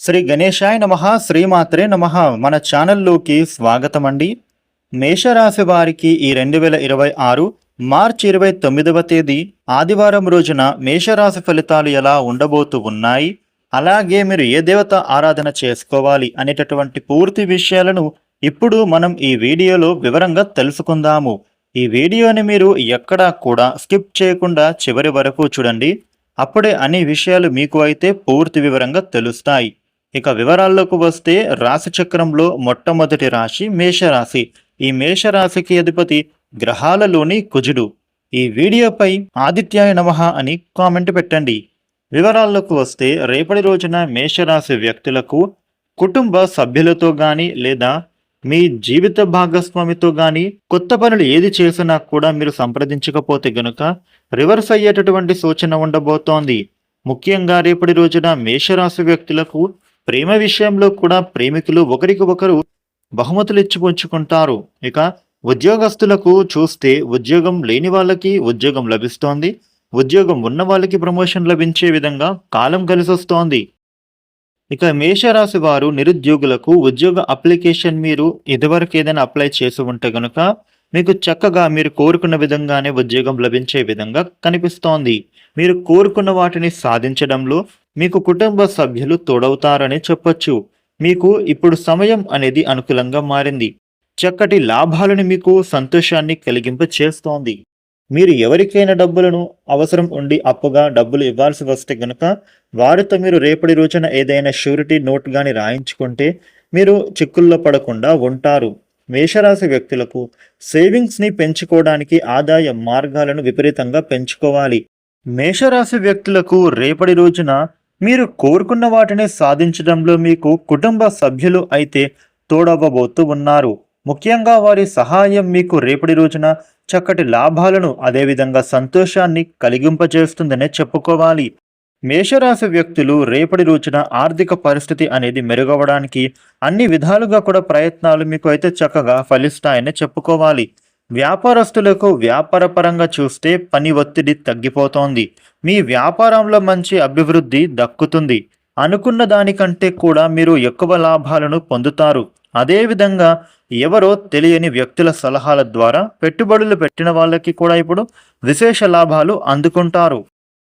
శ్రీ గణేశాయ నమః శ్రీమాత్రే నమః. మన ఛానల్లోకి స్వాగతం అండి. మేషరాశి వారికి ఈ 2026 మార్చి 29వ తేదీ ఆదివారం రోజున మేషరాశి ఫలితాలు ఎలా ఉండబోతూ ఉన్నాయి, అలాగే మీరు ఏ దేవత ఆరాధన చేసుకోవాలి అనేటటువంటి పూర్తి విషయాలను ఇప్పుడు మనం ఈ వీడియోలో వివరంగా తెలుసుకుందాము. ఈ వీడియోని మీరు ఎక్కడా కూడా స్కిప్ చేయకుండా చివరి వరకు చూడండి. అప్పుడే అన్ని విషయాలు మీకు అయితే పూర్తి వివరంగా తెలుస్తాయి. ఇక వివరాల్లోకి వస్తే రాశి చక్రంలో మొట్టమొదటి రాశి మేషరాశి. ఈ మేషరాశికి అధిపతి గ్రహాలలోని కుజుడు. ఈ వీడియోపై ఆదిత్యాయ నమః అని కామెంట్ పెట్టండి. వివరాల్లోకి వస్తే రేపటి రోజున మేషరాశి వ్యక్తులకు కుటుంబ సభ్యులతో కానీ లేదా మీ జీవిత భాగస్వామితో కానీ కొత్త పనులు ఏది చేసినా కూడా మీరు సంప్రదించకపోతే గనుక రివర్స్ అయ్యేటటువంటి సూచన ఉండబోతోంది. ముఖ్యంగా రేపటి రోజున మేషరాశి వ్యక్తులకు ప్రేమ విషయంలో కూడా ప్రేమికులు ఒకరికి ఒకరు బహుమతులు ఇచ్చి పుంజుకుంటారు. ఇక ఉద్యోగస్తులకు చూస్తే ఉద్యోగం లేని వాళ్ళకి ఉద్యోగం లభిస్తోంది, ఉద్యోగం ఉన్న వాళ్ళకి ప్రమోషన్ లభించే విధంగా కాలం కలిసొస్తోంది. ఇక మేషరాశి వారు నిరుద్యోగులకు ఉద్యోగ అప్లికేషన్ మీరు ఇదివరకు ఏదైనా అప్లై చేసి ఉంటే గనుక మీకు చక్కగా మీరు కోరుకున్న విధంగానే ఉద్యోగం లభించే విధంగా కనిపిస్తోంది. మీరు కోరుకున్న వాటిని సాధించడంలో మీకు కుటుంబ సభ్యులు తోడవుతారని చెప్పొచ్చు. మీకు ఇప్పుడు సమయం అనేది అనుకూలంగా మారింది. చక్కటి లాభాలను మీకు సంతోషాన్ని కలిగింప చేస్తోంది. మీరు ఎవరికైనా డబ్బులను అవసరం ఉండి అప్పుగా డబ్బులు ఇవ్వాల్సి వస్తే గనుక వారితో మీరు రేపటి రోజున ఏదైనా షూరిటీ నోట్ కానీ రాయించుకుంటే మీరు చిక్కుల్లో పడకుండా ఉంటారు. మేషరాశి వ్యక్తులకు సేవింగ్స్ని పెంచుకోవడానికి ఆదాయ మార్గాలను విపరీతంగా పెంచుకోవాలి. మేషరాశి వ్యక్తులకు రేపటి రోజున మీరు కోరుకున్న వాటిని సాధించడంలో మీకు కుటుంబ సభ్యులు అయితే తోడవ్వబోతూ ఉన్నారు. ముఖ్యంగా వారి సహాయం మీకు రేపటి రోజున చక్కటి లాభాలను అదేవిధంగా సంతోషాన్ని కలిగింపజేస్తుందనే చెప్పుకోవాలి. మేషరాశి వ్యక్తులు రేపటి రోజున ఆర్థిక పరిస్థితి అనేది మెరుగవడానికి అన్ని విధాలుగా కూడా ప్రయత్నాలు మీకు అయితే చక్కగా ఫలిస్తాయని చెప్పుకోవాలి. వ్యాపారస్తులకు వ్యాపార పరంగా చూస్తే పని ఒత్తిడి తగ్గిపోతోంది. మీ వ్యాపారంలో మంచి అభివృద్ధి దక్కుతుంది. అనుకున్న దానికంటే కూడా మీరు ఎక్కువ లాభాలను పొందుతారు. అదేవిధంగా ఎవరో తెలియని వ్యక్తుల సలహాల ద్వారా పెట్టుబడులు పెట్టిన వాళ్ళకి కూడా ఇప్పుడు విశేష లాభాలు అందుకుంటారు.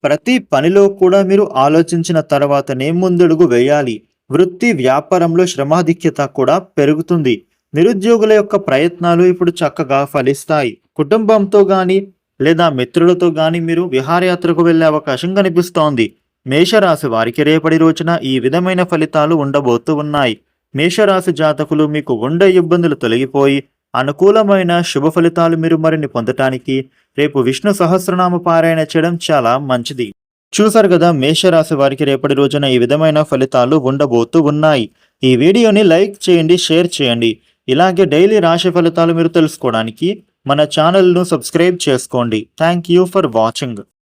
ప్రతి పనిలో కూడా మీరు ఆలోచించిన తర్వాతనే ముందడుగు వేయాలి. వృత్తి వ్యాపారంలో శ్రమాధిక్యత కూడా పెరుగుతుంది. నిరుద్యోగుల యొక్క ప్రయత్నాలు ఇప్పుడు చక్కగా ఫలిస్తాయి. కుటుంబంతో కానీ లేదా మిత్రులతో కానీ మీరు విహారయాత్రకు వెళ్లే అవకాశం కనిపిస్తోంది. మేషరాశి వారికి రేపటి రోజున ఈ విధమైన ఫలితాలు ఉండబోతూ ఉన్నాయి. మేషరాశి జాతకులు మీకు ఉండే ఇబ్బందులు తొలగిపోయి అనుకూలమైన శుభ ఫలితాలు మీరు మరిన్ని పొందటానికి రేపు విష్ణు సహస్రనామ పారాయణ చేయడం చాలా మంచిది. చూసారు కదా, మేషరాశి వారికి రేపటి రోజున ఈ విధమైన ఫలితాలు ఉండబోతూ ఉన్నాయి. ఈ వీడియోని లైక్ చేయండి, షేర్ చేయండి. ఇలాగే డైలీ రాశి ఫలితాలు మీరు తెలుసుకోవడానికి మన ఛానల్ను సబ్స్క్రైబ్ చేసుకోండి. Thank you for watching.